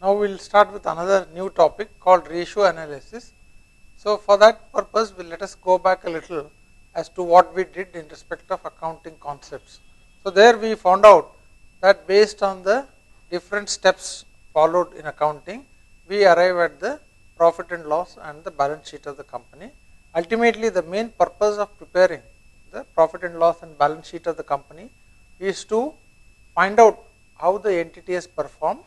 Now we will start with another new topic called ratio analysis. So for that purpose, let us go back a little as to what we did in respect of accounting concepts. So there we found out that based on the different steps followed in accounting, we arrive at the profit and loss and the balance sheet of the company. Ultimately, the main purpose of preparing the profit and loss and balance sheet of the company is to find out how the entity has performed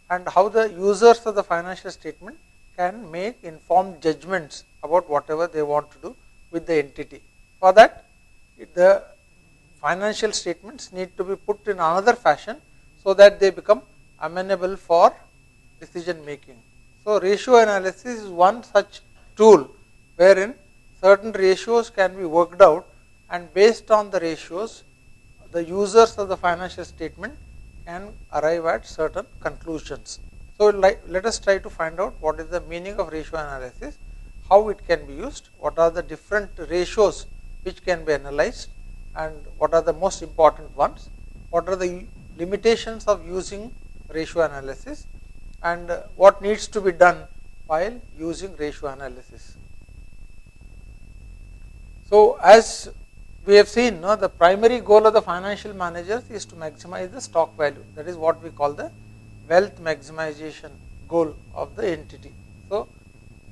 and how the users of the financial statement can make informed judgments about whatever they want to do with the entity. For that, the financial statements need to be put in another fashion so that they become amenable for decision making. So ratio analysis is one such tool wherein certain ratios can be worked out, and based on the ratios, the users of the financial statement can arrive at certain conclusions. So let us try to find out what is the meaning of ratio analysis, how it can be used, what are the different ratios which can be analyzed, and what are the most important ones, what are the limitations of using ratio analysis, and what needs to be done while using ratio analysis. So as we have seen, the primary goal of the financial managers is to maximize the stock value. That is what we call the wealth maximization goal of the entity. So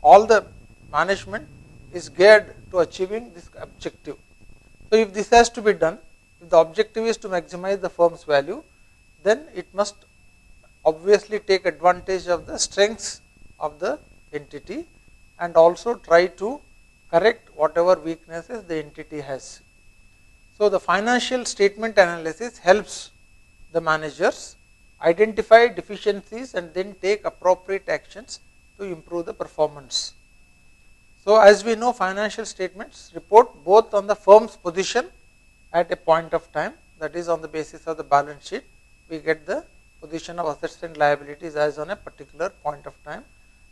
all the management is geared to achieving this objective. So if this has to be done, if the objective is to maximize the firm's value, then it must obviously take advantage of the strengths of the entity and also try to correct whatever weaknesses the entity has. So the financial statement analysis helps the managers identify deficiencies and then take appropriate actions to improve the performance. So as we know, financial statements report both on the firm's position at a point of time, that is on the basis of the balance sheet, we get the position of assets and liabilities as on a particular point of time,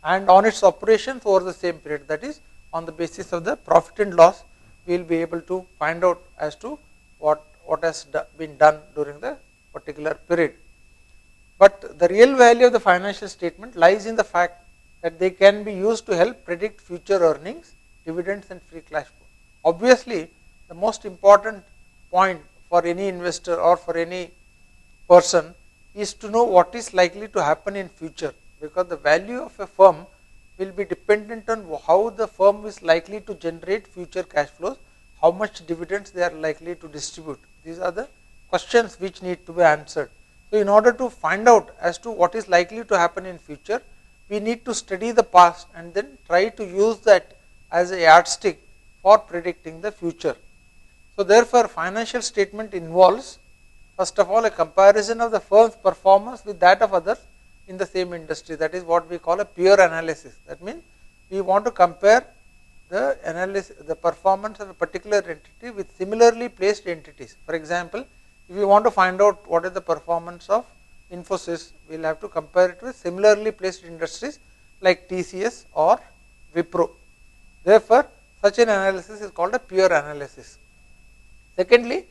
and on its operations over the same period, that is on the basis of the profit and loss, we will be able to find out as to what has been done during the particular period. But the real value of the financial statement lies in the fact that they can be used to help predict future earnings, dividends and free cash flow. Obviously, the most important point for any investor or for any person is to know what is likely to happen in future, because the value of a firm will be dependent on how the firm is likely to generate future cash flows, how much dividends they are likely to distribute. These are the questions which need to be answered. So in order to find out as to what is likely to happen in future, we need to study the past and then try to use that as a yardstick for predicting the future. So therefore, financial statement involves, first of all, a comparison of the firm's performance with that of others in the same industry. That is what we call a peer analysis. That means we want to compare the performance of a particular entity with similarly placed entities. For example, if we want to find out what is the performance of Infosys, we will have to compare it with similarly placed industries like TCS or Wipro. Therefore, such an analysis is called a peer analysis. Secondly,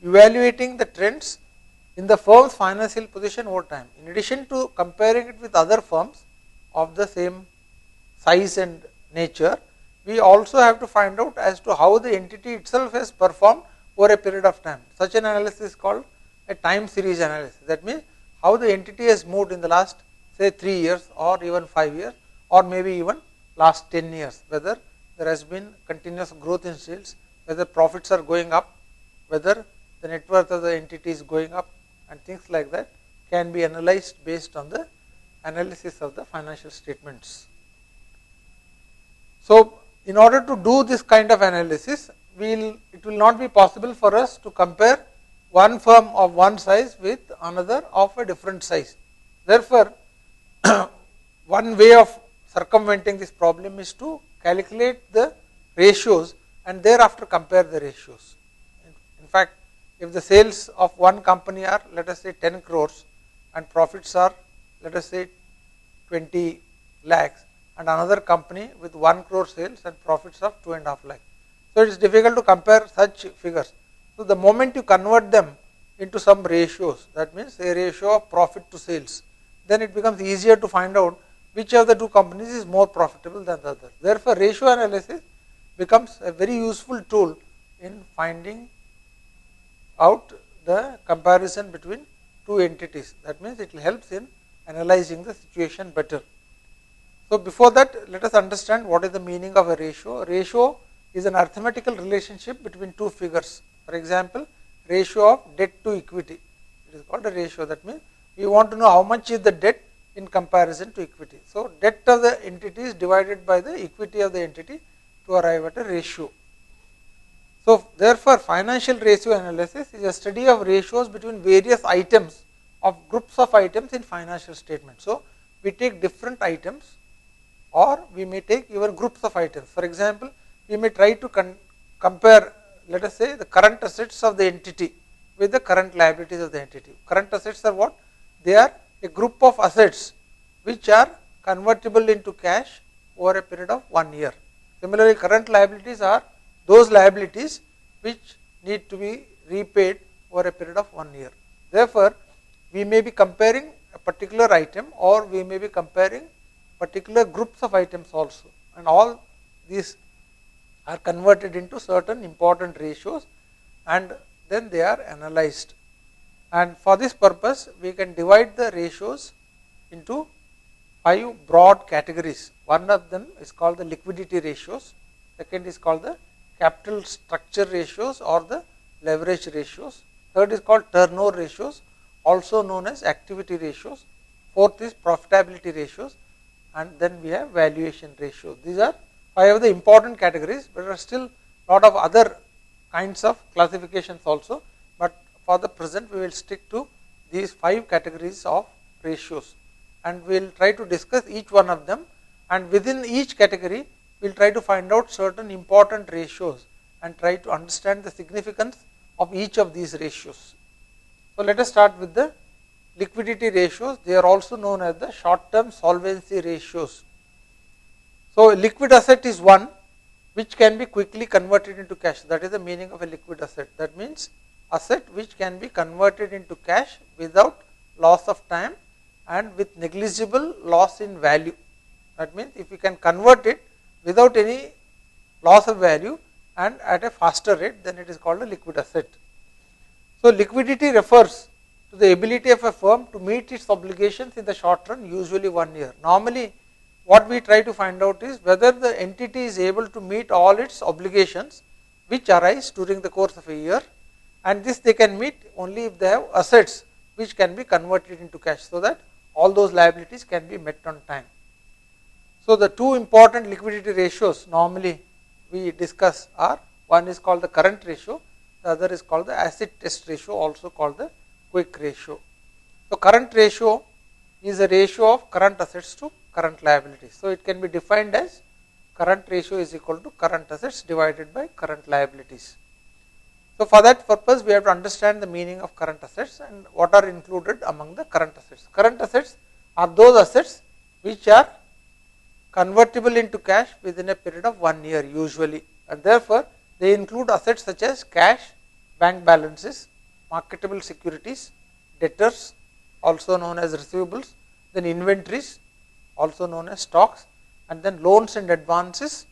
evaluating the trends in the firm's financial position over time. In addition to comparing it with other firms of the same size and nature, we also have to find out as to how the entity itself has performed over a period of time. Such an analysis is called a time series analysis. That means how the entity has moved in the last, say, 3 years or even 5 years or maybe even last 10 years, whether there has been continuous growth in sales, whether profits are going up, whether the net worth of the entity is going up, and things like that can be analyzed based on the analysis of the financial statements. So in order to do this kind of analysis, it will not be possible for us to compare one firm of one size with another of a different size. Therefore, one way of circumventing this problem is to calculate the ratios and thereafter compare the ratios. In fact, if the sales of one company are, let us say, 10 crores and profits are, let us say, 20 lakhs, and another company with 1 crore sales and profits of 2.5 lakhs. So it is difficult to compare such figures. So the moment you convert them into some ratios, that means a ratio of profit to sales, then it becomes easier to find out which of the two companies is more profitable than the other. Therefore, ratio analysis becomes a very useful tool in finding out the comparison between two entities. That means it helps in analyzing the situation better. So, before that, let us understand what is the meaning of a ratio. A ratio is an arithmetical relationship between two figures. For example, ratio of debt to equity. It is called a ratio. That means we want to know how much is the debt in comparison to equity. So, debt of the entity is divided by the equity of the entity to arrive at a ratio. So, therefore, financial ratio analysis is a study of ratios between various items of groups of items in financial statement. So, we take different items or we may take even groups of items. For example, we may try to compare, let us say, the current assets of the entity with the current liabilities of the entity. Current assets are what? They are a group of assets which are convertible into cash over a period of 1 year. Similarly, current liabilities are those liabilities which need to be repaid over a period of 1 year. Therefore, we may be comparing a particular item or we may be comparing particular groups of items also, and all these are converted into certain important ratios and then they are analyzed. And for this purpose, we can divide the ratios into 5 broad categories. One of them is called the liquidity ratios, second is called the capital structure ratios or the leverage ratios, third is called turnover ratios, also known as activity ratios, fourth is profitability ratios, and then we have valuation ratios. These are 5 of the important categories, but there are still a lot of other kinds of classifications also, but for the present we will stick to these 5 categories of ratios and we will try to discuss each one of them, and within each category we will try to find out certain important ratios and try to understand the significance of each of these ratios. So, let us start with the liquidity ratios. They are also known as the short term solvency ratios. So, a liquid asset is one which can be quickly converted into cash. That is the meaning of a liquid asset. That means asset which can be converted into cash without loss of time and with negligible loss in value. That means if you can convert it without any loss of value and at a faster rate, then it is called a liquid asset. So, liquidity refers to the ability of a firm to meet its obligations in the short run, usually 1 year. Normally, what we try to find out is whether the entity is able to meet all its obligations which arise during the course of a year, and this they can meet only if they have assets which can be converted into cash, so that all those liabilities can be met on time. So, the 2 important liquidity ratios normally we discuss are, one is called the current ratio, the other is called the acid test ratio, also called the quick ratio. So, current ratio is a ratio of current assets to current liabilities. So, it can be defined as current ratio is equal to current assets divided by current liabilities. So, for that purpose we have to understand the meaning of current assets and what are included among the current assets. Current assets are those assets which are convertible into cash within a period of 1 year usually, and therefore, they include assets such as cash, bank balances, marketable securities, debtors also known as receivables, then inventories also known as stocks, and then loans and advances,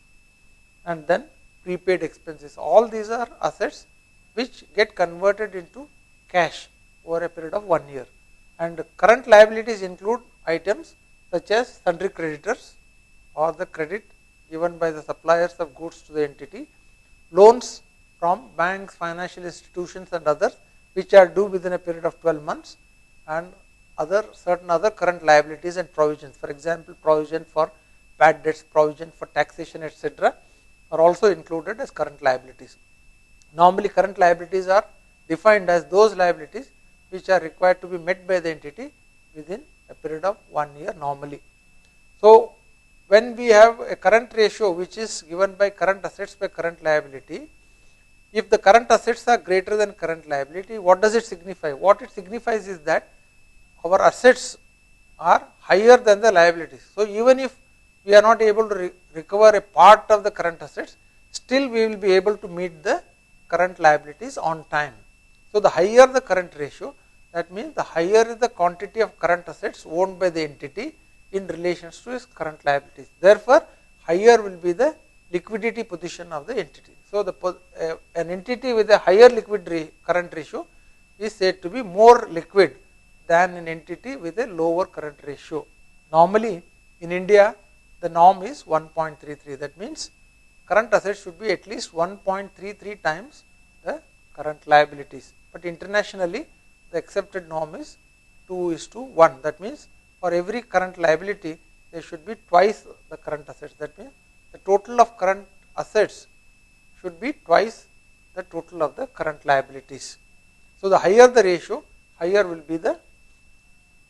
and then prepaid expenses. All these are assets which get converted into cash over a period of 1 year, and current liabilities include items such as sundry creditors or the credit given by the suppliers of goods to the entity, loans from banks, financial institutions and others which are due within a period of 12 months, and certain other current liabilities and provisions. For example, provision for bad debts, provision for taxation, etc. are also included as current liabilities. Normally, current liabilities are defined as those liabilities which are required to be met by the entity within a period of 1 year normally. So, when we have a current ratio which is given by current assets by current liability, if the current assets are greater than current liability, what does it signify? What it signifies is that our assets are higher than the liabilities. So, even if we are not able to recover a part of the current assets, still we will be able to meet the current liabilities on time. So, the higher the current ratio, That means the higher is the quantity of current assets owned by the entity in relation to its current liabilities. Therefore, higher will be the liquidity position of the entity. So, an entity with a higher current ratio is said to be more liquid than an entity with a lower current ratio. Normally, in India, the norm is 1.33. That means current assets should be at least 1.33 times the current liabilities. But internationally, the accepted norm is 2:1. That means for every current liability, there should be twice the current assets. That means the total of current assets should be twice the total of the current liabilities. So, the higher the ratio, higher will be the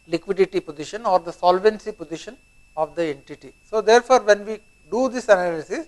liquidity position or the solvency position of the entity. So, therefore, when we do this analysis,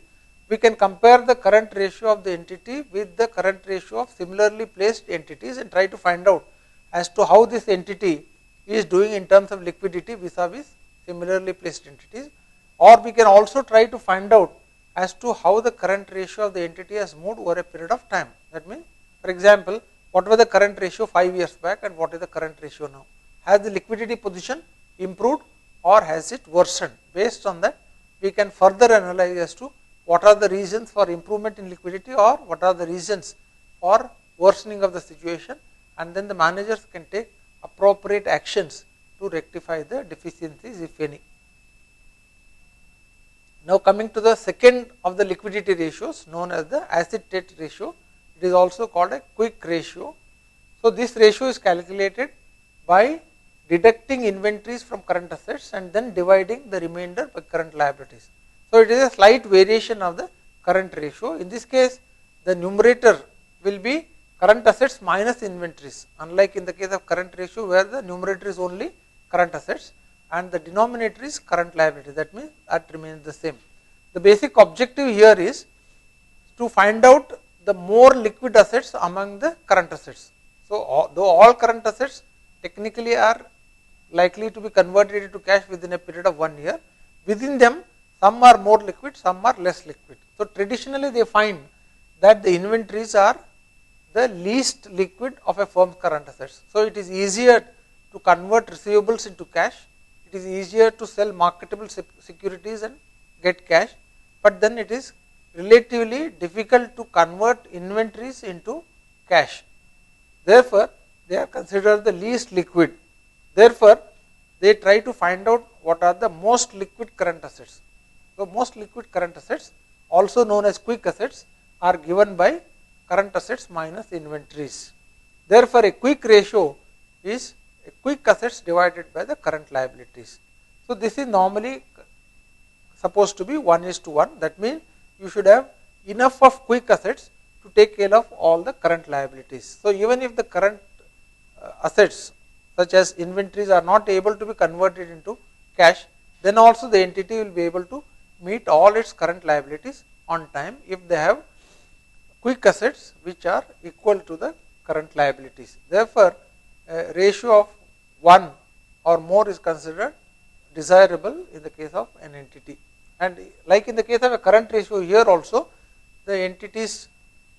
we can compare the current ratio of the entity with the current ratio of similarly placed entities and try to find out as to how this entity is doing in terms of liquidity vis-a-vis similarly placed entities, or we can also try to find out as to how the current ratio of the entity has moved over a period of time. That means, for example, what was the current ratio 5 years back and what is the current ratio now? Has the liquidity position improved or has it worsened? Based on that, we can further analyze as to what are the reasons for improvement in liquidity or what are the reasons for worsening of the situation, and then the managers can take appropriate actions to rectify the deficiencies, if any. Now, coming to the second of the liquidity ratios, known as the asset-debt ratio, it is also called a quick ratio. So, this ratio is calculated by deducting inventories from current assets and then dividing the remainder by current liabilities. So, it is a slight variation of the current ratio. In this case, the numerator will be current assets minus inventories, unlike in the case of current ratio where the numerator is only current assets and the denominator is current liability. That means that remains the same. The basic objective here is to find out the more liquid assets among the current assets. So, though all current assets technically are likely to be converted into cash within a period of 1 year, within them some are more liquid, some are less liquid. So, traditionally they find that the inventories are the least liquid of a firm's current assets. So, it is easier to convert receivables into cash, it is easier to sell marketable securities and get cash, but then it is relatively difficult to convert inventories into cash. Therefore, they are considered the least liquid. Therefore, they try to find out what are the most liquid current assets. So, most liquid current assets, also known as quick assets, are given by current assets minus inventories. Therefore, a quick ratio is a quick assets divided by the current liabilities. So, this is normally supposed to be 1:1. That means you should have enough of quick assets to take care of all the current liabilities. So, even if the current assets such as inventories are not able to be converted into cash, then also the entity will be able to meet all its current liabilities on time if they have quick assets which are equal to the current liabilities. Therefore, a ratio of 1 or more is considered desirable in the case of an entity. And like in the case of a current ratio, here also the entity's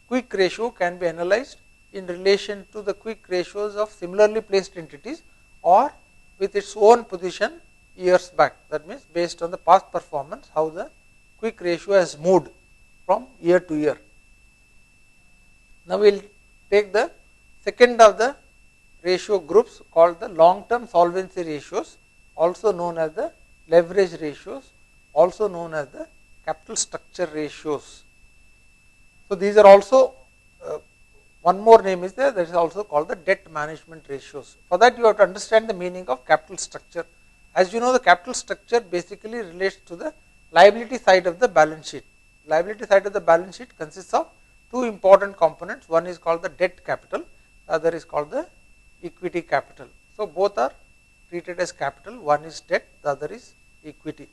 quick ratio can be analyzed in relation to the quick ratios of similarly placed entities or with its own position years back. That means based on the past performance, how the quick ratio has moved from year to year. Now, we will take the second of the ratio groups called the long-term solvency ratios, also known as the leverage ratios, also known as the capital structure ratios. So, these are also one more name is there, that is also called the debt management ratios. For that, you have to understand the meaning of capital structure. As you know, the capital structure basically relates to the liability side of the balance sheet. Liability side of the balance sheet consists of two important components. One is called the debt capital, the other is called the equity capital. So, both are treated as capital, one is debt, the other is equity.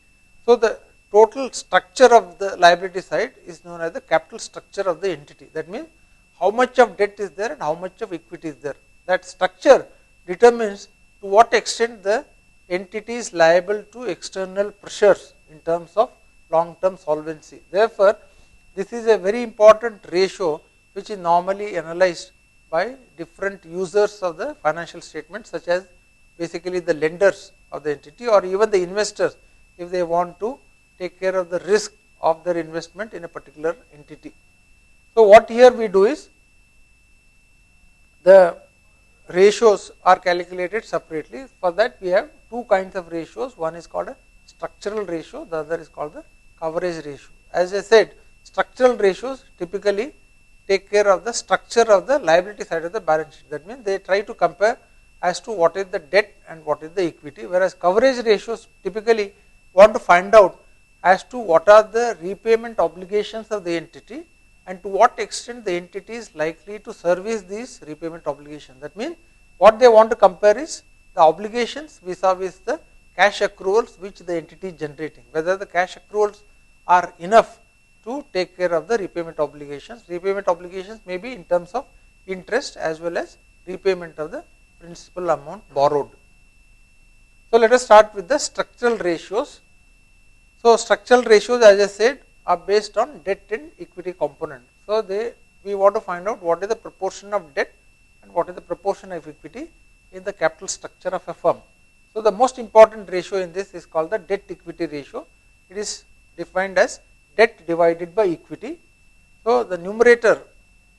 So, the total structure of the liability side is known as the capital structure of the entity. That means how much of debt is there and how much of equity is there. That structure determines to what extent the entity is liable to external pressures in terms of long-term solvency. Therefore, this is a very important ratio which is normally analyzed by different users of the financial statement, such as basically the lenders of the entity or even the investors, if they want to take care of the risk of their investment in a particular entity. So, what here we do is the ratios are calculated separately. For that we have two kinds of ratios. One is called a structural ratio, the other is called the coverage ratio. As I said, structural ratios typically take care of the structure of the liability side of the balance sheet. That means they try to compare as to what is the debt and what is the equity, whereas coverage ratios typically want to find out as to what are the repayment obligations of the entity and to what extent the entity is likely to service these repayment obligations. That means what they want to compare is the obligations vis-a-vis the cash accruals which the entity is generating, whether the cash accruals are enough to take care of the repayment obligations. Repayment obligations may be in terms of interest as well as repayment of the principal amount borrowed. So, let us start with the structural ratios. So, structural ratios, as I said, are based on debt and equity component. So, we want to find out what is the proportion of debt and what is the proportion of equity in the capital structure of a firm. So, the most important ratio in this is called the debt equity ratio. It is defined as debt divided by equity. So, the numerator,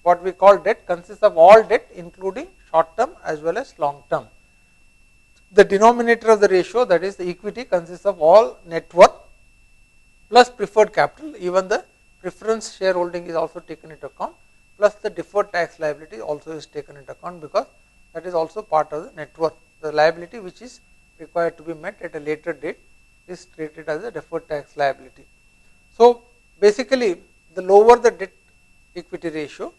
what we call debt, consists of all debt including short term as well as long term. The denominator of the ratio, that is the equity, consists of all net worth plus preferred capital, even the preference shareholding is also taken into account, plus the deferred tax liability also is taken into account, because that is also part of the net worth. The liability which is required to be met at a later date is treated as a deferred tax liability. So, basically the lower the debt equity ratio,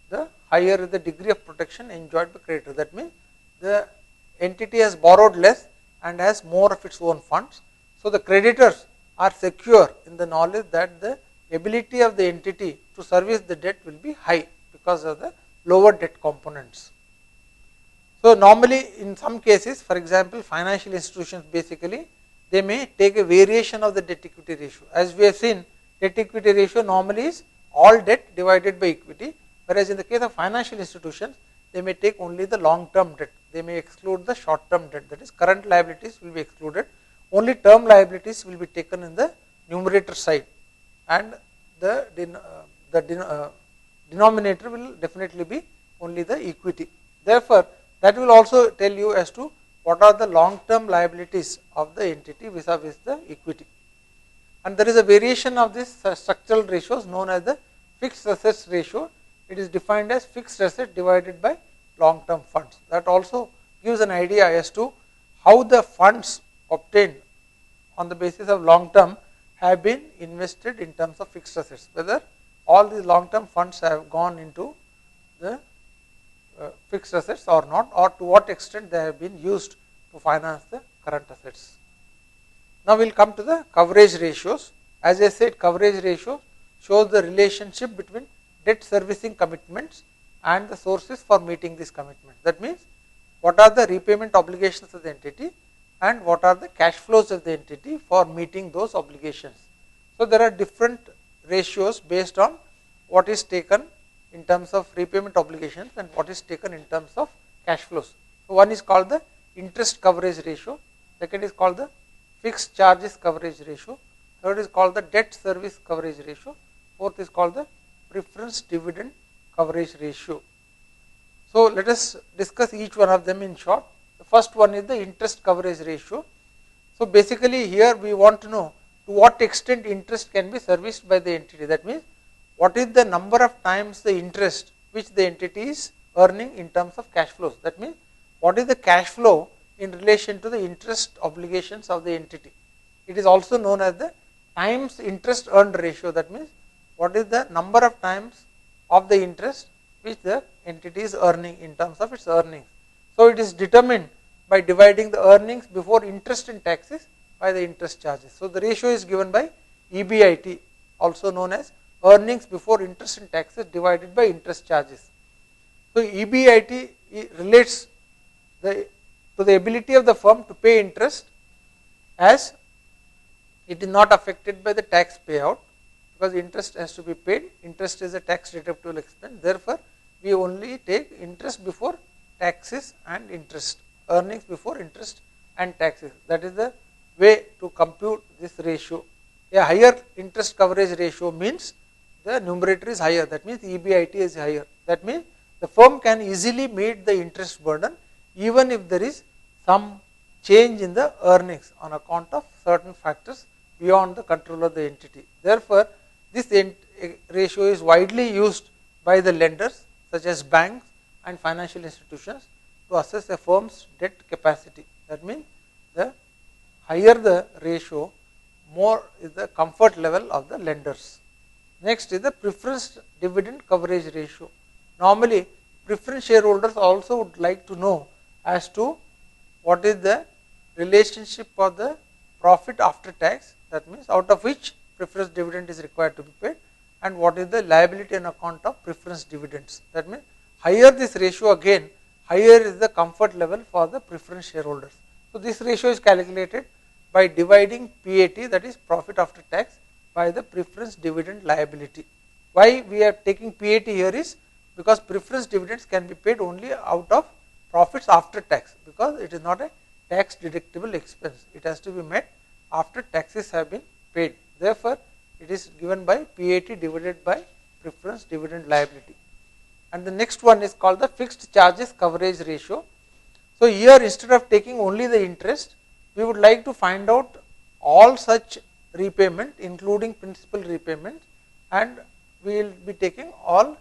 the higher the degree of protection enjoyed by creditor. That means the entity has borrowed less and has more of its own funds. So, the creditors are secure in the knowledge that the ability of the entity to service the debt will be high because of the lower debt components. So, normally in some cases, for example, financial institutions, basically they may take a variation of the debt equity ratio. As we have seen, debt equity ratio normally is all debt divided by equity, whereas in the case of financial institutions, they may take only the long term debt. They may exclude the short term debt, that is current liabilities will be excluded. Only term liabilities will be taken in the numerator side, and the denominator will definitely be only the equity. Therefore, that will also tell you as to what are the long term liabilities of the entity vis-a-vis the equity. And there is a variation of this structural ratios known as the fixed assets ratio. It is defined as fixed asset divided by long term funds. That also gives an idea as to how the funds obtained on the basis of long term have been invested in terms of fixed assets, whether all these long term funds have gone into the fixed assets or not, or to what extent they have been used to finance the current assets. Now, we will come to the coverage ratios. As I said, coverage ratio shows the relationship between debt servicing commitments and the sources for meeting these commitments. That means, what are the repayment obligations of the entity and what are the cash flows of the entity for meeting those obligations. So, there are different ratios based on what is taken in terms of repayment obligations and what is taken in terms of cash flows. So, one is called the interest coverage ratio, second is called the fixed charges coverage ratio, third is called the debt service coverage ratio, fourth is called the preference dividend coverage ratio. So, let us discuss each one of them in short. The first one is the interest coverage ratio. So, basically here we want to know to what extent interest can be serviced by the entity. That means, what is the number of times the interest which the entity is earning in terms of cash flows. That means, what is the cash flow in relation to the interest obligations of the entity. It is also known as the times interest earned ratio. That means, what is the number of times of the interest which the entity is earning in terms of its earnings. So, it is determined by dividing the earnings before interest and taxes by the interest charges. So, the ratio is given by EBIT, also known as earnings before interest and taxes divided by interest charges. So, EBIT relates to the ability of the firm to pay interest, as it is not affected by the tax payout, because interest has to be paid. Interest is a tax deductible expense. Therefore, we only take interest before taxes and interest, earnings before interest and taxes. That is the way to compute this ratio. A higher interest coverage ratio means the numerator is higher, that means EBIT is higher. That means the firm can easily meet the interest burden even if there is some change in the earnings on account of certain factors beyond the control of the entity. Therefore, this ratio is widely used by the lenders such as banks and financial institutions to assess a firm's debt capacity. That means the higher the ratio, more is the comfort level of the lenders. Next is the preference dividend coverage ratio. Normally, preference shareholders also would like to know as to what is the relationship of the profit after tax, that means out of which preference dividend is required to be paid, and what is the liability on account of preference dividends. That means higher this ratio, again higher is the comfort level for the preference shareholders. So, this ratio is calculated by dividing PAT, that is profit after tax, by the preference dividend liability. Why we are taking PAT here is because preference dividends can be paid only out of profits after tax, because it is not a tax deductible expense. It has to be met after taxes have been paid. Therefore, it is given by PAT divided by preference dividend liability. And the next one is called the fixed charges coverage ratio. So, here instead of taking only the interest, we would like to find out all such repayment including principal repayment, and we will be taking all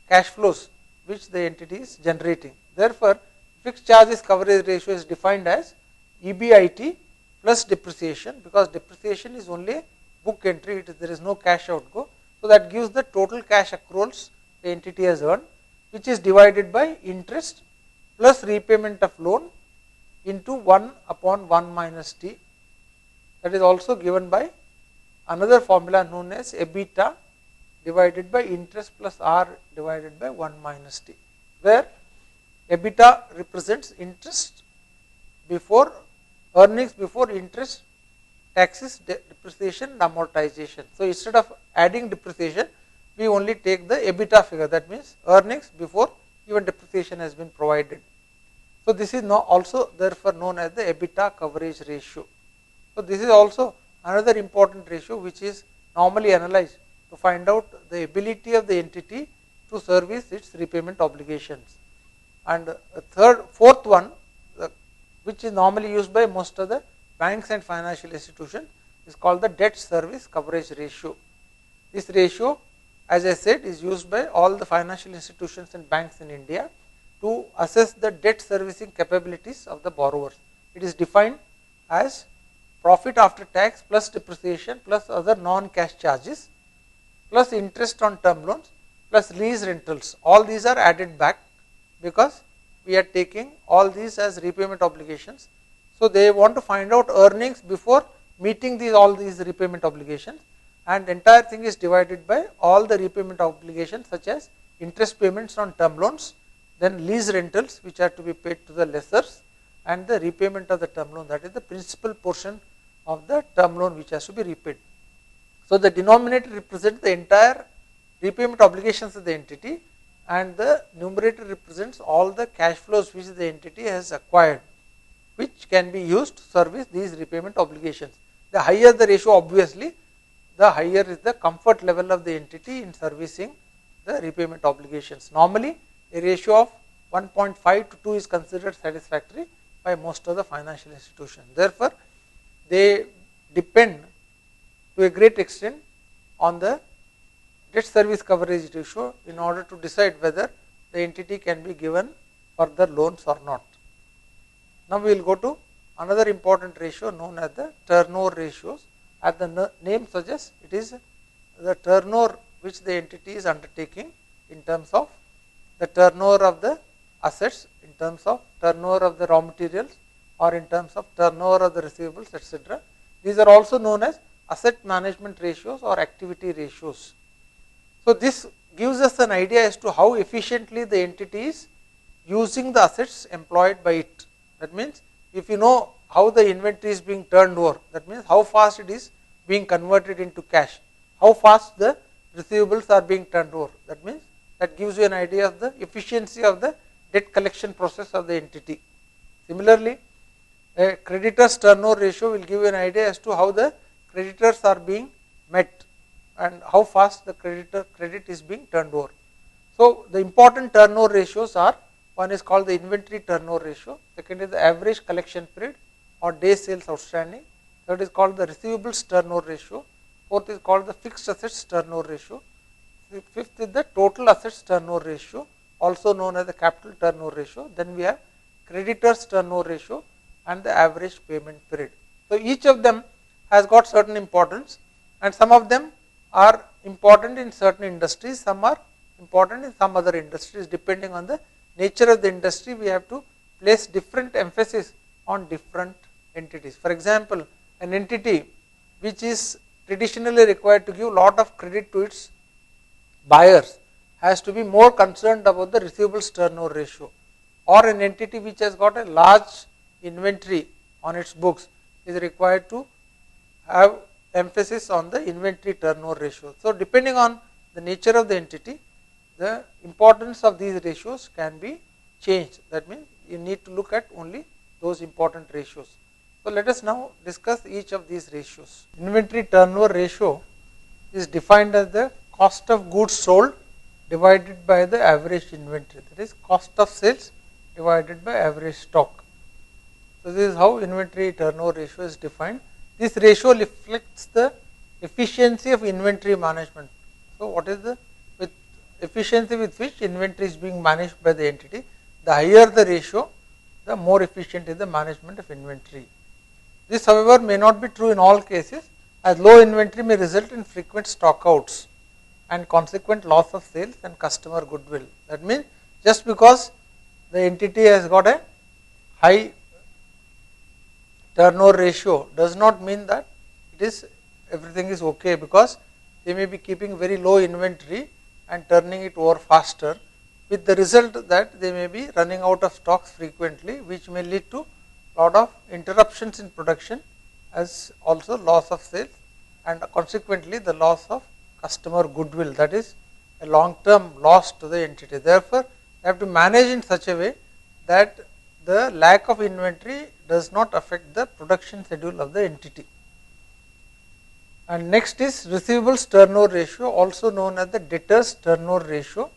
cash flows which the entity is generating. Therefore, fixed charges coverage ratio is defined as EBIT plus depreciation, because depreciation is only a book entry, there is no cash outgo. So, that gives the total cash accruals the entity has earned, which is divided by interest plus repayment of loan into 1 upon 1 minus T. That is also given by another formula known as EBITDA divided by interest plus R divided by 1 minus T, where EBITDA represents interest before earnings before interest, taxes, depreciation and amortization. So, instead of adding depreciation, we only take the EBITDA figure, that means earnings before even depreciation has been provided. So, this is now also therefore known as the EBITDA coverage ratio. So, this is also another important ratio which is normally analyzed to find out the ability of the entity to service its repayment obligations. And fourth one, which is normally used by most of the banks and financial institutions, is called the debt service coverage ratio. This ratio, as I said, is used by all the financial institutions and banks in India to assess the debt servicing capabilities of the borrowers. It is defined as profit after tax plus depreciation plus other non-cash charges plus interest on term loans plus lease rentals. All these are added back because we are taking all these as repayment obligations. So, they want to find out earnings before meeting all these repayment obligations, and entire thing is divided by all the repayment obligations such as interest payments on term loans, then lease rentals which are to be paid to the lessors, and the repayment of the term loan, that is the principal portion of the term loan which has to be repaid. So, the denominator represents the entire repayment obligations of the entity, and the numerator represents all the cash flows which the entity has acquired, which can be used to service these repayment obligations. The higher the ratio, obviously, the higher is the comfort level of the entity in servicing the repayment obligations. Normally, a ratio of 1.5 to 2 is considered satisfactory by most of the financial institutions. Therefore, they depend to a great extent on the debt service coverage ratio in order to decide whether the entity can be given further loans or not. Now, we will go to another important ratio known as the turnover ratios. As the name suggests, it is the turnover which the entity is undertaking in terms of the turnover of the assets, in terms of turnover of the raw materials, or in terms of turnover of the receivables, etc. These are also known as asset management ratios or activity ratios. So, this gives us an idea as to how efficiently the entity is using the assets employed by it. That means, if you know how the inventory is being turned over, that means how fast it is being converted into cash, how fast the receivables are being turned over. That means that gives you an idea of the efficiency of the debt collection process of the entity. Similarly, a creditors turnover ratio will give you an idea as to how the creditors are being met and how fast the credit is being turned over. So, the important turnover ratios are, one is called the inventory turnover ratio, second is the average collection period or day sales outstanding, third is called the receivables turnover ratio, fourth is called the fixed assets turnover ratio, fifth is the total assets turnover ratio, also known as the capital turnover ratio. Then we have creditors turnover ratio and the average payment period. So, each of them has got certain importance, and some of them are important in certain industries, some are important in some other industries. Depending on the nature of the industry, we have to place different emphasis on different entities. For example, an entity which is traditionally required to give lot of credit to its buyers has to be more concerned about the receivables turnover ratio, or an entity which has got a large inventory on its books is required to have emphasis on the inventory turnover ratio. So, depending on the nature of the entity, the importance of these ratios can be changed. That means you need to look at only those important ratios. So, let us now discuss each of these ratios. Inventory turnover ratio is defined as the cost of goods sold divided by the average inventory, that is cost of sales divided by average stock. So, this is how inventory turnover ratio is defined. This ratio reflects the efficiency of inventory management. So, what is the efficiency with which inventory is being managed by the entity? The higher the ratio, the more efficient is the management of inventory. This, however, may not be true in all cases, as low inventory may result in frequent stockouts and consequent loss of sales and customer goodwill. That means, just because the entity has got a high turnover ratio does not mean that it is everything is okay, because they may be keeping very low inventory and turning it over faster, with the result that they may be running out of stocks frequently, which may lead to lot of interruptions in production, as also loss of sales and consequently the loss of customer goodwill, that is a long term loss to the entity. Therefore, they have to manage in such a way that the lack of inventory does not affect the production schedule of the entity. And next is receivables turnover ratio, also known as the debtors turnover ratio.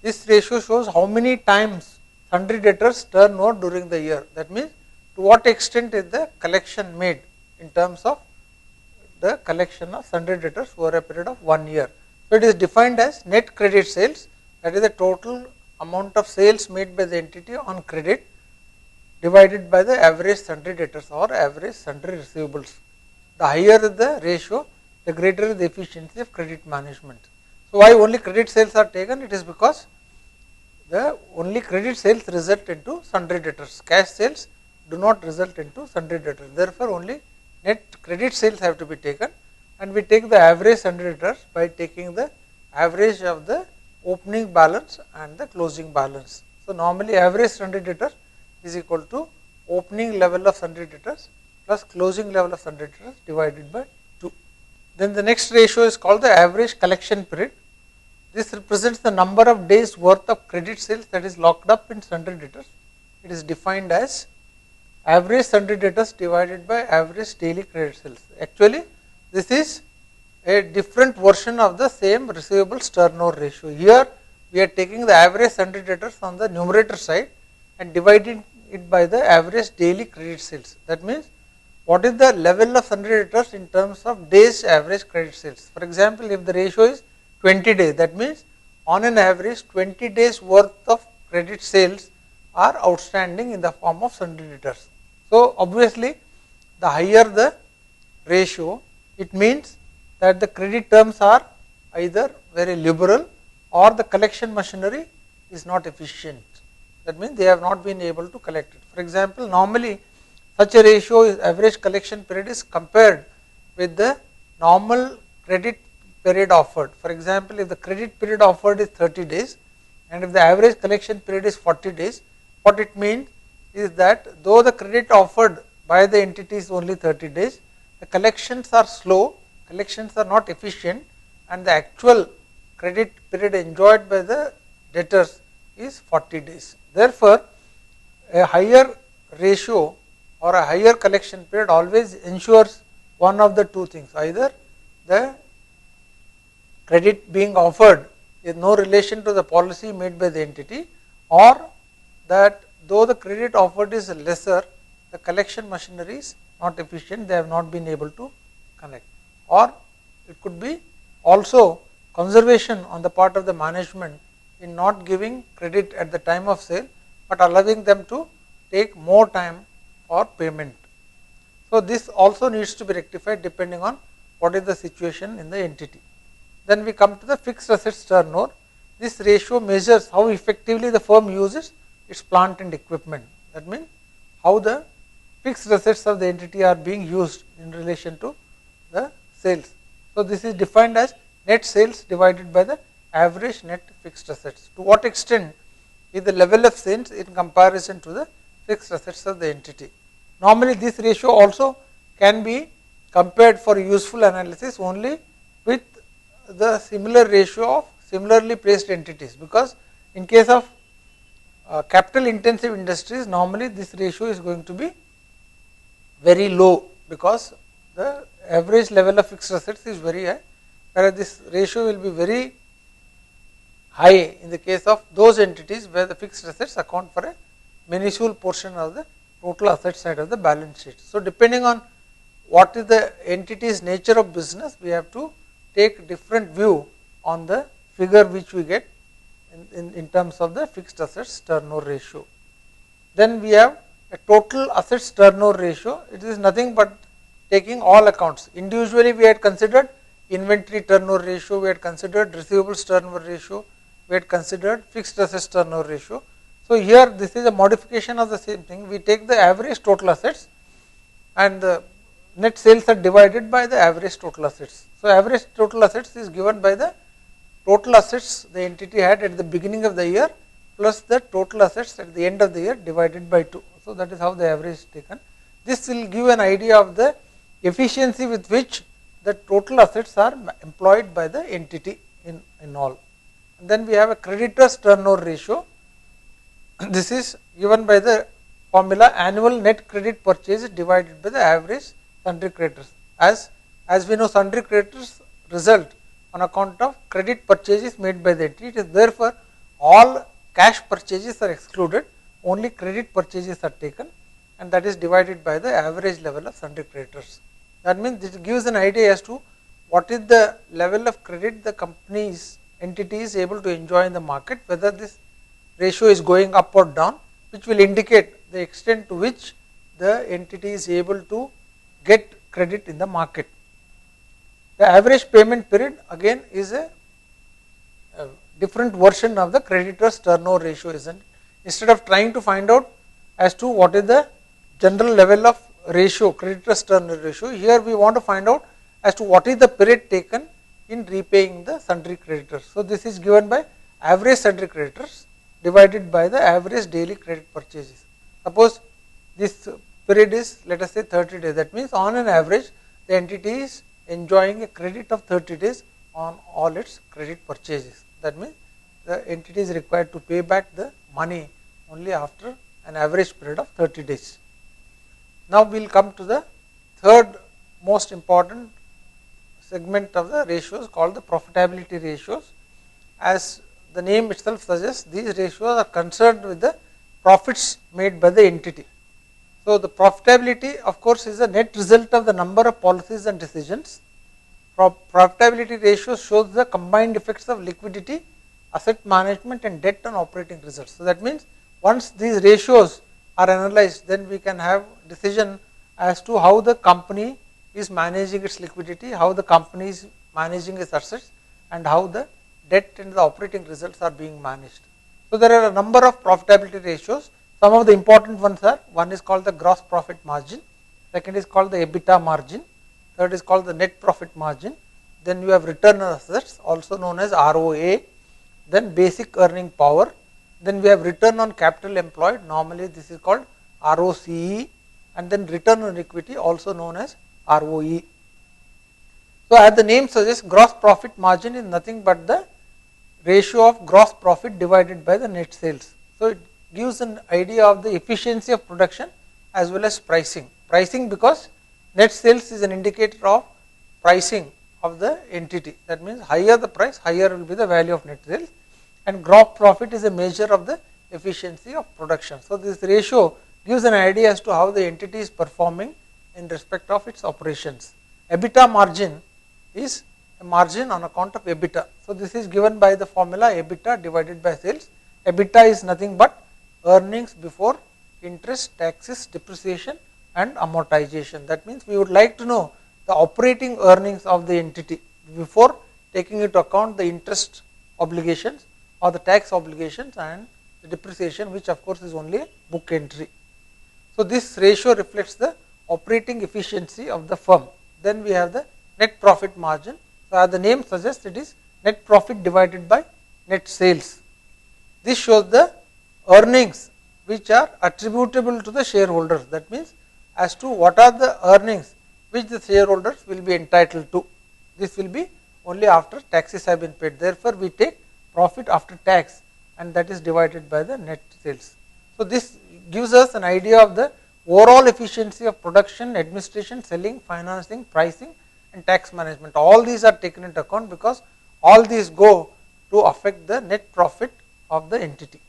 This ratio shows how many times sundry debtors turn over during the year. That means, to what extent is the collection made in terms of the collection of sundry debtors over a period of 1 year. So, it is defined as net credit sales, that is the total amount of sales made by the entity on credit divided by the average sundry debtors or average sundry receivables. The higher the ratio, the greater the efficiency of credit management. So, why only credit sales are taken? It is because the only credit sales result into sundry debtors. Cash sales do not result into sundry debtors. Therefore, only net credit sales have to be taken, and we take the average sundry debtors by taking the average of the opening balance and the closing balance. So, normally average sundry debtor is equal to opening level of sundry debtors plus closing level of sundry debtors divided by 2. Then the next ratio is called the average collection period. This represents the number of days worth of credit sales that is locked up in sundry debtors. It is defined as average sundry debtors divided by average daily credit sales. Actually, this is a different version of the same receivables turnover ratio. Here, we are taking the average sundry debtors on the numerator side and dividing it by the average daily credit sales. That means, what is the level of sundry debtors in terms of days average credit sales? For example, if the ratio is 20 days, that means on an average 20 days worth of credit sales are outstanding in the form of sundry debtors. So, obviously, the higher the ratio, it means that the credit terms are either very liberal or the collection machinery is not efficient. That means, they have not been able to collect it. For example, normally such a ratio is average collection period is compared with the normal credit period offered. For example, if the credit period offered is 30 days and if the average collection period is 40 days, what it means is that though the credit offered by the entity is only 30 days, the collections are slow, collections are not efficient, and the actual credit period enjoyed by the debtors is 40 days. Therefore, a higher ratio or a higher collection period always ensures one of the two things, either the credit being offered is no relation to the policy made by the entity, or that though the credit offered is lesser, the collection machinery is not efficient, they have not been able to connect. Or it could be also conservation on the part of the management in not giving credit at the time of sale, but allowing them to take more time for payment. So, this also needs to be rectified depending on what is the situation in the entity. Then we come to the fixed assets turnover. This ratio measures how effectively the firm uses its plant and equipment. That means how the fixed assets of the entity are being used in relation to the sales. So, this is defined as net sales divided by the average net fixed assets. To what extent is the level of sales in comparison to the fixed assets of the entity. Normally, this ratio also can be compared for useful analysis only with the similar ratio of similarly placed entities, because in case of capital intensive industries, normally this ratio is going to be very low, because the average level of fixed assets is very high, whereas this ratio will be very high in the case of those entities where the fixed assets account for a minuscule portion of the total asset side of the balance sheet. So, depending on what is the entity's nature of business, we have to take different view on the figure which we get in terms of the fixed assets turnover ratio. Then we have a total assets turnover ratio. It is nothing but taking all accounts. Individually, we had considered inventory turnover ratio, we had considered receivables turnover ratio, we had considered fixed assets turnover ratio. So, here this is a modification of the same thing. We take the average total assets and the net sales are divided by the average total assets. So, average total assets is given by the total assets the entity had at the beginning of the year plus the total assets at the end of the year divided by 2. So, that is how the average is taken. This will give an idea of the efficiency with which the total assets are employed by the entity in all. And then we have a creditors turnover ratio. This is given by the formula annual net credit purchase divided by the average sundry creditors. As we know, sundry creditors result on account of credit purchases made by the entity. It is therefore, all cash purchases are excluded, only credit purchases are taken, and that is divided by the average level of sundry creditors. That means, this gives an idea as to what is the level of credit the company's entity is able to enjoy in the market, whether this ratio is going up or down, which will indicate the extent to which the entity is able to get credit in the market. The average payment period again is a different version of the creditors turnover ratio, isn't it? Instead of trying to find out as to what is the general level of ratio, creditors turnover ratio, here we want to find out as to what is the period taken in repaying the sundry creditors. So, this is given by average sundry creditors divided by the average daily credit purchases. Suppose this period is, let us say, 30 days. That means, on an average the entity is enjoying a credit of 30 days on all its credit purchases. That means, the entity is required to pay back the money only after an average period of 30 days. Now, we will come to the third most important segment of the ratios called the profitability ratios. As the name itself suggests, these ratios are concerned with the profits made by the entity. So, the profitability of course is a net result of the number of policies and decisions. Profitability ratio shows the combined effects of liquidity, asset management and debt on operating results. So, that means, once these ratios are analyzed, then we can have decision as to how the company is managing its liquidity, how the company is managing its assets, and how the debt and the operating results are being managed. So, there are a number of profitability ratios. Some of the important ones are, one is called the gross profit margin, second is called the EBITDA margin, third is called the net profit margin, then you have return on assets also known as ROA, then basic earning power, then we have return on capital employed, normally this is called ROCE, and then return on equity also known as ROE. So, as the name suggests, gross profit margin is nothing but the ratio of gross profit divided by the net sales. So, it gives an idea of the efficiency of production as well as pricing. Pricing, because net sales is an indicator of pricing of the entity. That means higher the price, higher will be the value of net sales, and gross profit is a measure of the efficiency of production. So, this ratio gives an idea as to how the entity is performing in respect of its operations. EBITDA margin is a margin on account of EBITDA. So, this is given by the formula EBITDA divided by sales. EBITDA is nothing but earnings before interest, taxes, depreciation and amortization. That means we would like to know the operating earnings of the entity before taking into account the interest obligations or the tax obligations and the depreciation, which of course is only a book entry. So, this ratio reflects the operating efficiency of the firm. Then we have the net profit margin. So, as the name suggests, it is net profit divided by net sales. This shows the earnings which are attributable to the shareholders. That means as to what are the earnings which the shareholders will be entitled to. This will be only after taxes have been paid. Therefore, we take profit after tax, and that is divided by the net sales. So, this gives us an idea of the overall efficiency of production, administration, selling, financing, pricing and tax management. All these are taken into account because all these go to affect the net profit of the entity.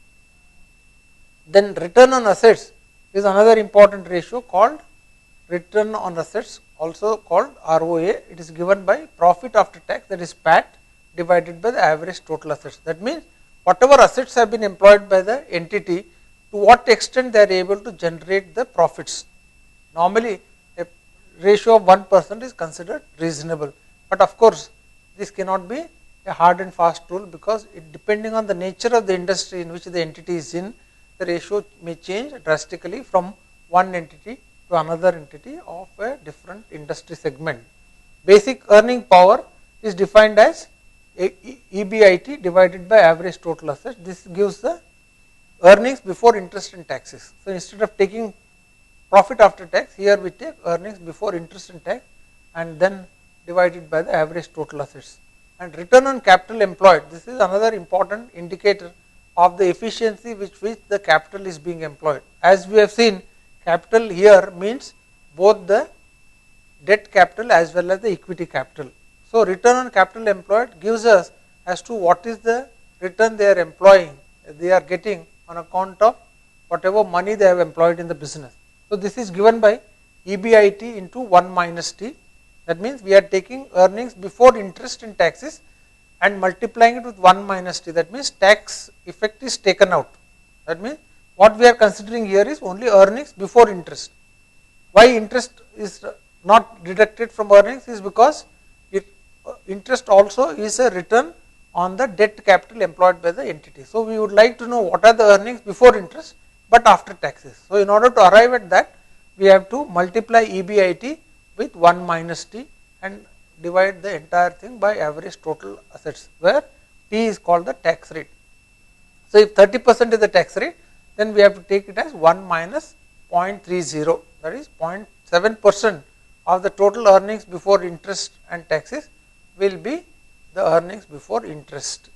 Then return on assets is another important ratio called return on assets, also called ROA. It is given by profit after tax, that is PAT, divided by the average total assets. That means whatever assets have been employed by the entity, to what extent they are able to generate the profits. Normally a ratio of 1% is considered reasonable, but of course this cannot be a hard and fast rule, because it, depending on the nature of the industry in which the entity is in, the ratio may change drastically from one entity to another entity of a different industry segment. Basic earning power is defined as EBIT divided by average total assets. This gives the earnings before interest and taxes. So, instead of taking profit after tax, here we take earnings before interest and tax and then divided by the average total assets. And return on capital employed, this is another important indicator of the efficiency with which the capital is being employed. As we have seen, capital here means both the debt capital as well as the equity capital. So, return on capital employed gives us as to what is the return they are employing, they are getting on account of whatever money they have employed in the business. So, this is given by EBIT into 1 minus T. That means we are taking earnings before interest and taxes and multiplying it with 1 minus T. That means tax effect is taken out. That means what we are considering here is only earnings before interest. Why interest is not deducted from earnings is because interest also is a return on the debt capital employed by the entity. So, we would like to know what are the earnings before interest, but after taxes. So, in order to arrive at that, we have to multiply EBIT with 1 minus T and divide the entire thing by average total assets, where T is called the tax rate. So, if 30% is the tax rate, then we have to take it as 1 minus 0.30, that is 0.7% of the total earnings before interest and taxes will be the earnings before interest.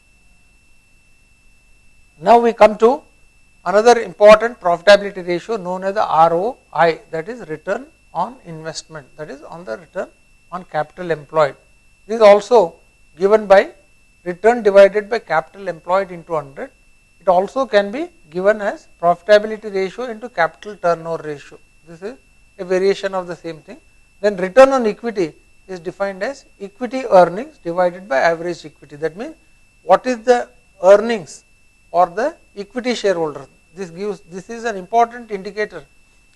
Now, we come to another important profitability ratio known as the ROI, that is return on investment, that is on the return on capital employed. This is also given by return divided by capital employed into 100. It also can be given as profitability ratio into capital turnover ratio. This is a variation of the same thing. Then return on equity is defined as equity earnings divided by average equity. That means what is the earnings or the equity shareholder. This is an important indicator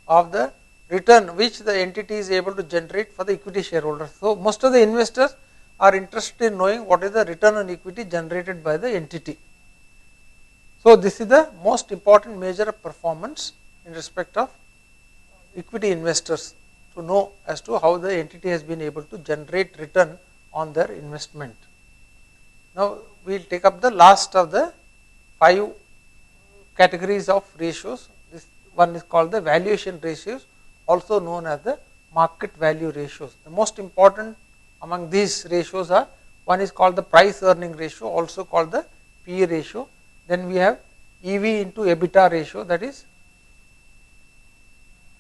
of the return which the entity is able to generate for the equity shareholders. So, most of the investors are interested in knowing what is the return on equity generated by the entity. So, this is the most important measure of performance in respect of equity investors, to know as to how the entity has been able to generate return on their investment. Now, we will take up the last of the 5 categories of ratios. This one is called the valuation ratios, also known as the market value ratios. The most important among these ratios are, one is called the price earning ratio, also called the PE ratio, then we have EV into EBITDA ratio, that is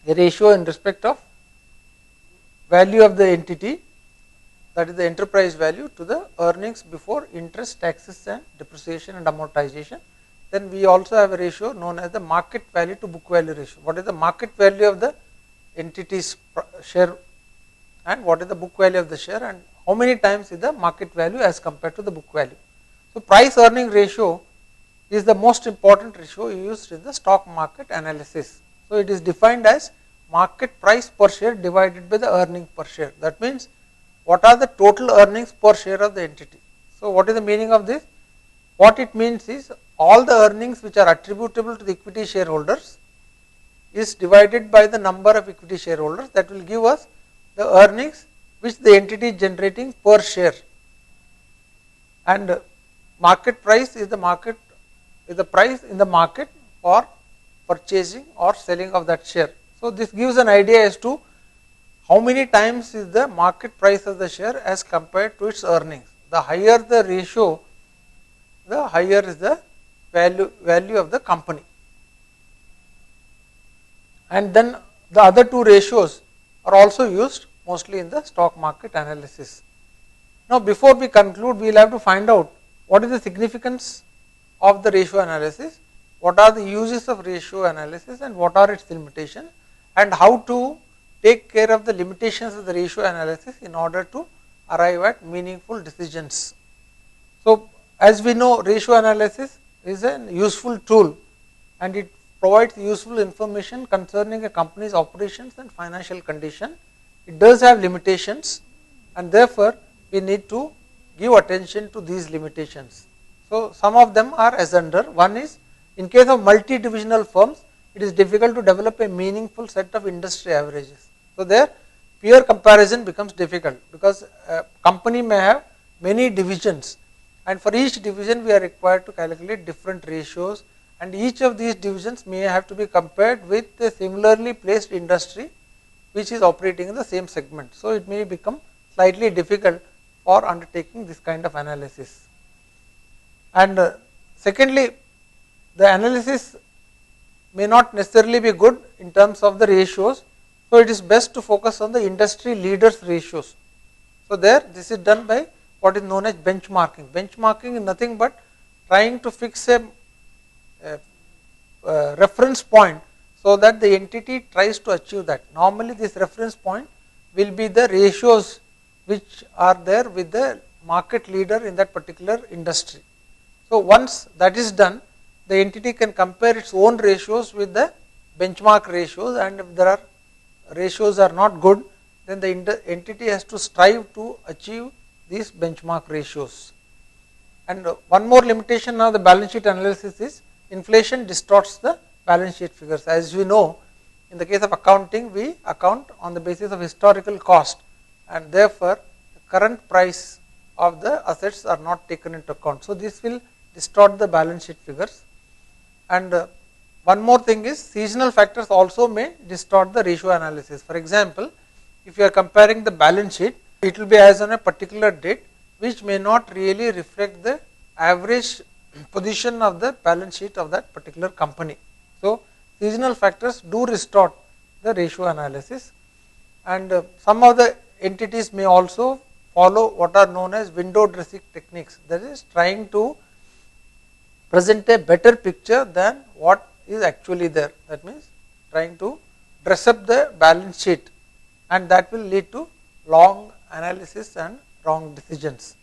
a ratio in respect of value of the entity, that is the enterprise value, to the earnings before interest, taxes and depreciation and amortization. Then we also have a ratio known as the market value to book value ratio. What is the market value of the entity's share and what is the book value of the share, and how many times is the market value as compared to the book value. So, price earning ratio is the most important ratio used in the stock market analysis. So, it is defined as market price per share divided by the earning per share. That means, what are the total earnings per share of the entity. So, what is the meaning of this? What it means is all the earnings which are attributable to the equity shareholders is divided by the number of equity shareholders, that will give us the earnings which the entity is generating per share, and market price is the price in the market for purchasing or selling of that share. So, this gives an idea as to how many times is the market price of the share as compared to its earnings. The higher the ratio, the higher is the value of the company. And then the other two ratios are also used mostly in the stock market analysis. Now, before we conclude, we will have to find out what is the significance of the ratio analysis, what are the uses of ratio analysis and what are its limitations, and how to take care of the limitations of the ratio analysis in order to arrive at meaningful decisions. So, as we know, ratio analysis is a useful tool and it provides useful information concerning a company's operations and financial condition. It does have limitations and therefore, we need to give attention to these limitations. So, some of them are as under. One is, in case of multi-divisional firms, it is difficult to develop a meaningful set of industry averages. So, there peer comparison becomes difficult because a company may have many divisions and for each division we are required to calculate different ratios, and each of these divisions may have to be compared with a similarly placed industry which is operating in the same segment. So, it may become slightly difficult for undertaking this kind of analysis. And secondly, the analysis may not necessarily be good in terms of the ratios. So, it is best to focus on the industry leaders ratios. So, there this is done by what is known as benchmarking. Benchmarking is nothing but trying to fix a reference point so that the entity tries to achieve that. Normally, this reference point will be the ratios which are there with the market leader in that particular industry. So, once that is done, the entity can compare its own ratios with the benchmark ratios, and if there are ratios are not good, then the entity has to strive to achieve these benchmark ratios. And one more limitation of the balance sheet analysis is inflation distorts the balance sheet figures. As we know, in the case of accounting, we account on the basis of historical cost, and therefore, the current price of the assets are not taken into account. So, this will distort the balance sheet figures. And one more thing is seasonal factors also may distort the ratio analysis. For example, if you are comparing the balance sheet, it will be as on a particular date which may not really reflect the average position of the balance sheet of that particular company. So, seasonal factors do distort the ratio analysis, and some of the entities may also follow what are known as window dressing techniques, that is trying to present a better picture than what is actually there. That means trying to dress up the balance sheet, and that will lead to long analysis and wrong decisions.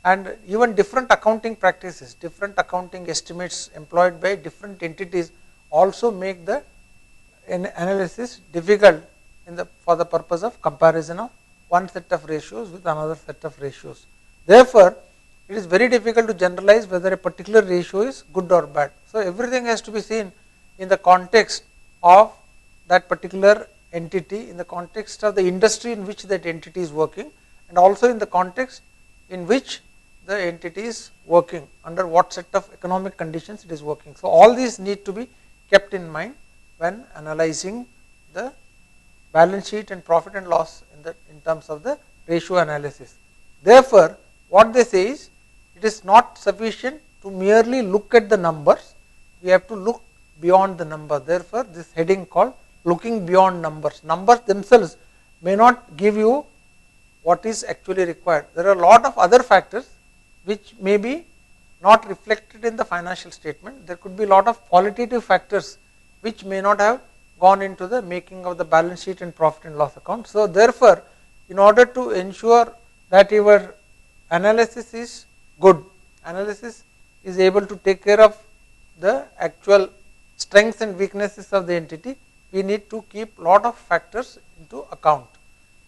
And even different accounting practices, different accounting estimates employed by different entities also make the analysis difficult for the purpose of comparison of one set of ratios with another set of ratios. Therefore, it is very difficult to generalize whether a particular ratio is good or bad. So, everything has to be seen in the context of that particular entity, in the context of the industry in which that entity is working, and also in the context in which the entity is working, under what set of economic conditions it is working. So, all these need to be kept in mind when analyzing the balance sheet and profit and loss in terms of the ratio analysis. Therefore, what they say is, it is not sufficient to merely look at the numbers, we have to look beyond the number. Therefore, this heading called looking beyond numbers. Numbers themselves may not give you what is actually required. There are a lot of other factors which may be not reflected in the financial statement. There could be a lot of qualitative factors which may not have gone into the making of the balance sheet and profit and loss account. So, therefore, in order to ensure that your analysis is good, analysis is able to take care of the actual strengths and weaknesses of the entity, we need to keep lot of factors into account.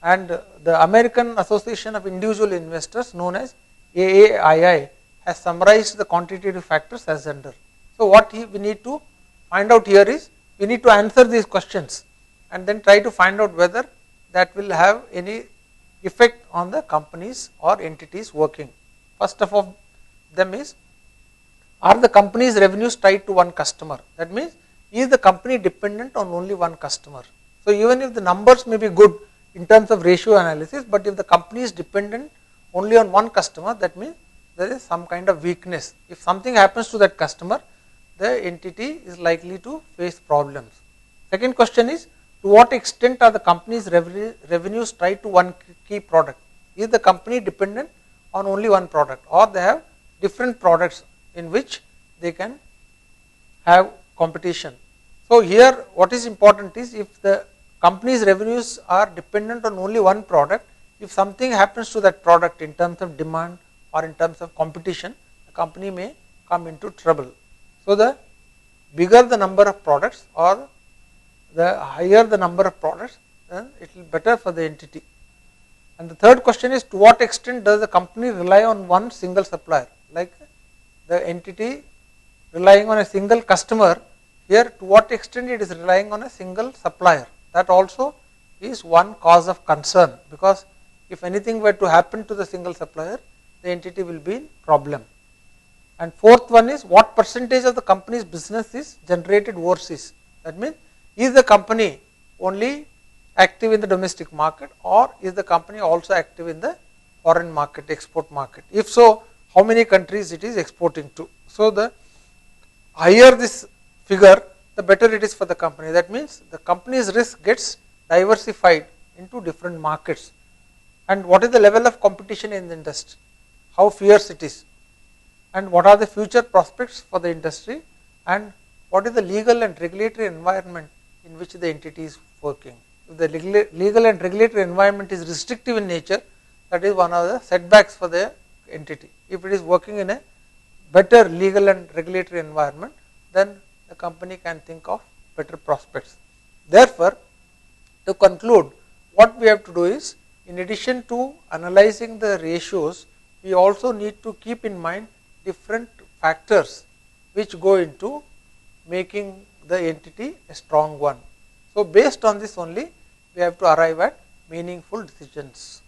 And the American Association of Individual Investors, known as AAII, has summarized the quantitative factors as under. So, what we need to find out here is, we need to answer these questions and then try to find out whether that will have any effect on the companies or entities working. First of all them is, are the company's revenues tied to one customer? That means, is the company dependent on only one customer? So, even if the numbers may be good in terms of ratio analysis, but if the company is dependent only on one customer, that means there is some kind of weakness. If something happens to that customer, the entity is likely to face problems. Second question is, to what extent are the company's revenues tied to one key product? Is the company dependent on only one product, or they have different products in which they can have competition? So, here what is important is, if the company's revenues are dependent on only one product, if something happens to that product in terms of demand or in terms of competition, the company may come into trouble. So, the bigger the number of products or the higher the number of products, then it will be better for the entity. And the third question is, to what extent does the company rely on one single supplier? Like the entity relying on a single customer, here to what extent it is relying on a single supplier? That also is one cause of concern, because if anything were to happen to the single supplier, the entity will be in problem. And fourth one is, what percentage of the company's business is generated overseas? That means, is the company only active in the domestic market, or is the company also active in the foreign market, export market? If so, how many countries it is exporting to? So, the higher this figure, the better it is for the company. That means, the company's risk gets diversified into different markets. And what is the level of competition in the industry? How fierce it is? And what are the future prospects for the industry? And what is the legal and regulatory environment in which the entity is working? If the legal and regulatory environment is restrictive in nature, that is one of the setbacks for the entity. If it is working in a better legal and regulatory environment, then the company can think of better prospects. Therefore, to conclude, what we have to do is, in addition to analyzing the ratios, we also need to keep in mind different factors which go into making the entity a strong one. So, based on this only, we have to arrive at meaningful decisions.